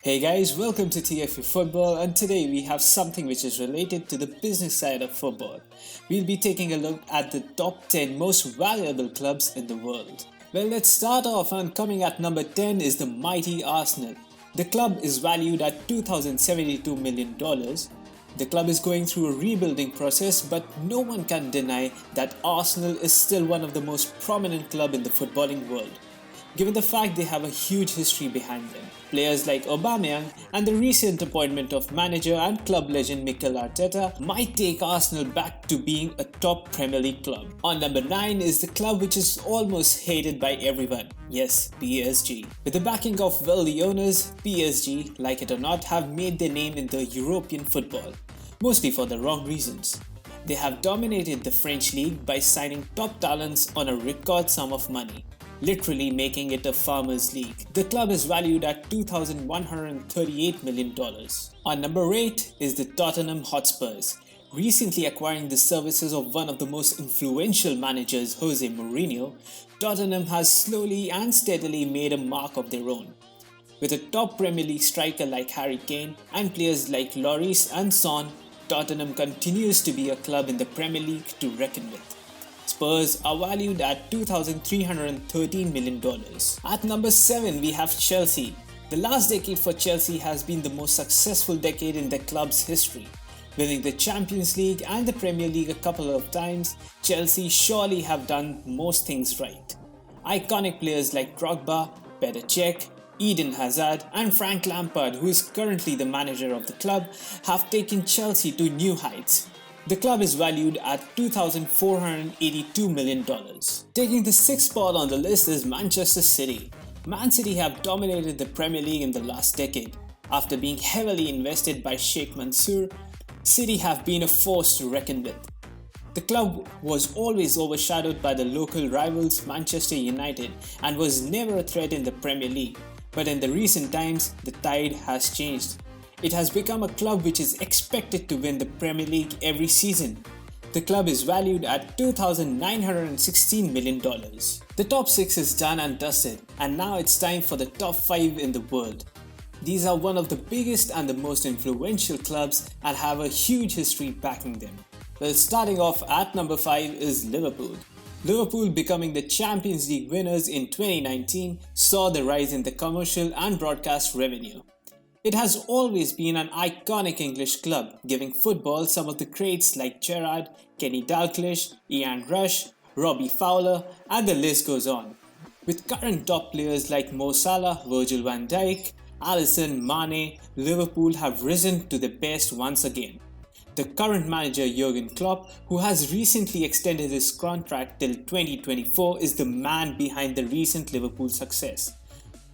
Hey guys, welcome to TFU Football, and today we have something which is related to the business side of football. We'll be taking a look at the top 10 most valuable clubs in the world. Well, let's start off, and coming at number 10 is the mighty Arsenal. The club is valued at $2,072 million. The club is going through a rebuilding process, but no one can deny that Arsenal is still one of the most prominent clubs in the footballing world, given the fact they have a huge history behind them. Players like Aubameyang and the recent appointment of manager and club legend Mikel Arteta might take Arsenal back to being a top Premier League club. On number 9 is the club which is almost hated by everyone. Yes, PSG. With the backing of wealthy owners, PSG, like it or not, have made their name in the European football, mostly for the wrong reasons. They have dominated the French league by signing top talents on a record sum of money, literally making it a farmers' league. The club is valued at $2,138 million. On number 8 is the Tottenham Hotspurs, recently acquiring the services of one of the most influential managers, Jose Mourinho. Tottenham has slowly and steadily made a mark of their own. With a top Premier League striker like Harry Kane and players like Lloris and Son, Tottenham continues to be a club in the Premier League to reckon with. Spurs are valued at $2,313 million. At number 7, we have Chelsea. The last decade for Chelsea has been the most successful decade in the club's history. Winning the Champions League and the Premier League a couple of times, Chelsea surely have done most things right. Iconic players like Drogba, Petr Cech, Eden Hazard and Frank Lampard, who is currently the manager of the club, have taken Chelsea to new heights. The club is valued at $2,482 million. Taking the 6th spot on the list is Manchester City. Man City have dominated the Premier League in the last decade. After being heavily invested by Sheikh Mansour, City have been a force to reckon with. The club was always overshadowed by the local rivals Manchester United and was never a threat in the Premier League. But in the recent times, the tide has changed. It has become a club which is expected to win the Premier League every season. The club is valued at $2,916 million. The top 6 is done and dusted, and now it's time for the top 5 in the world. These are one of the biggest and the most influential clubs and have a huge history backing them. Well, starting off at number 5 is Liverpool. Liverpool, becoming the Champions League winners in 2019, saw the rise in the commercial and broadcast revenue. It has always been an iconic English club, giving football some of the greats like Gerrard, Kenny Dalglish, Ian Rush, Robbie Fowler, and the list goes on. With current top players like Mo Salah, Virgil van Dijk, Alisson, Mane, Liverpool have risen to the best once again. The current manager Jurgen Klopp, who has recently extended his contract till 2024, is the man behind the recent Liverpool success.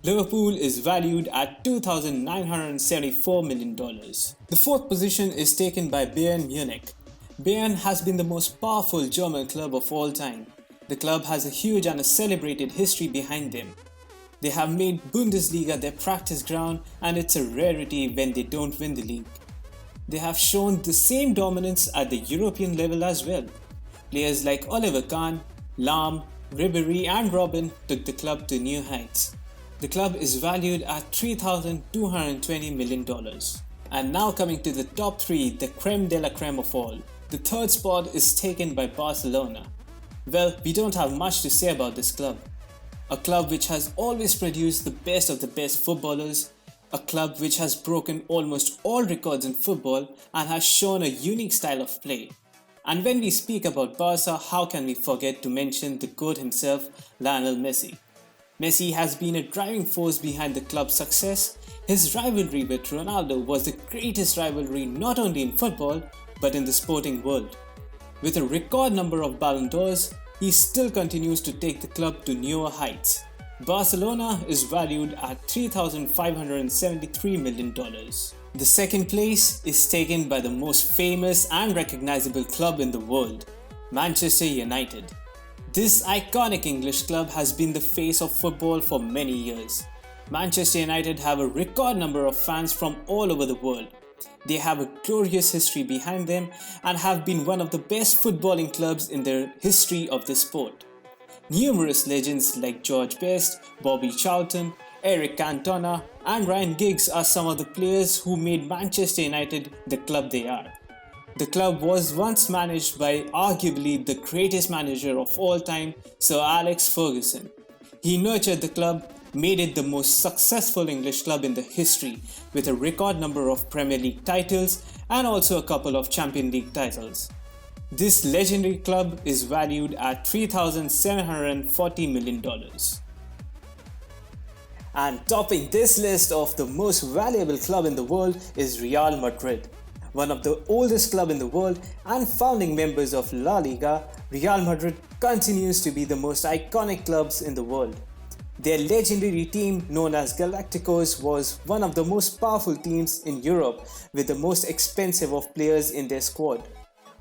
Liverpool is valued at $2,974 million. The 4th position is taken by Bayern Munich. Bayern has been the most powerful German club of all time. The club has a huge and a celebrated history behind them. They have made Bundesliga their practice ground, and it's a rarity when they don't win the league. They have shown the same dominance at the European level as well. Players like Oliver Kahn, Lahm, Ribéry and Robben took the club to new heights. The club is valued at $3,220 million. And now coming to the top 3, the creme de la creme of all. The 3rd spot is taken by Barcelona. Well, we don't have much to say about this club. A club which has always produced the best of the best footballers, a club which has broken almost all records in football and has shown a unique style of play. And when we speak about Barca, how can we forget to mention the GOAT himself, Lionel Messi? Messi has been a driving force behind the club's success. His rivalry with Ronaldo was the greatest rivalry not only in football but in the sporting world. With a record number of Ballon d'Ors, he still continues to take the club to newer heights. Barcelona is valued at $3,573 million. The 2nd place is taken by the most famous and recognizable club in the world, Manchester United. This iconic English club has been the face of football for many years. Manchester United have a record number of fans from all over the world. They have a glorious history behind them and have been one of the best footballing clubs in the history of the sport. Numerous legends like George Best, Bobby Charlton, Eric Cantona, and Ryan Giggs are some of the players who made Manchester United the club they are. The club was once managed by arguably the greatest manager of all time, Sir Alex Ferguson. He nurtured the club, made it the most successful English club in the history with a record number of Premier League titles and also a couple of Champions League titles. This legendary club is valued at $3,740 million. And topping this list of the most valuable club in the world is Real Madrid. One of the oldest clubs in the world and founding members of La Liga, Real Madrid continues to be the most iconic clubs in the world. Their legendary team known as Galacticos was one of the most powerful teams in Europe with the most expensive of players in their squad.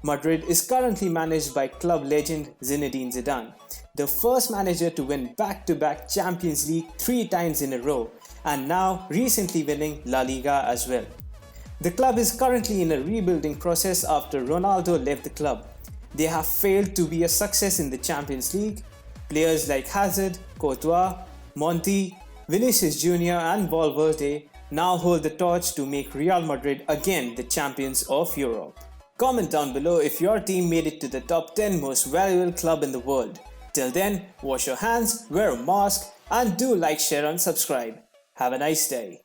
Madrid is currently managed by club legend Zinedine Zidane, the first manager to win back-to-back Champions League 3 times in a row and now recently winning La Liga as well. The club is currently in a rebuilding process after Ronaldo left the club. They have failed to be a success in the Champions League. Players like Hazard, Courtois, Monti, Vinicius Jr. and Valverde now hold the torch to make Real Madrid again the champions of Europe. Comment down below if your team made it to the top 10 most valuable club in the world. Till then, wash your hands, wear a mask and do like, share and subscribe. Have a nice day.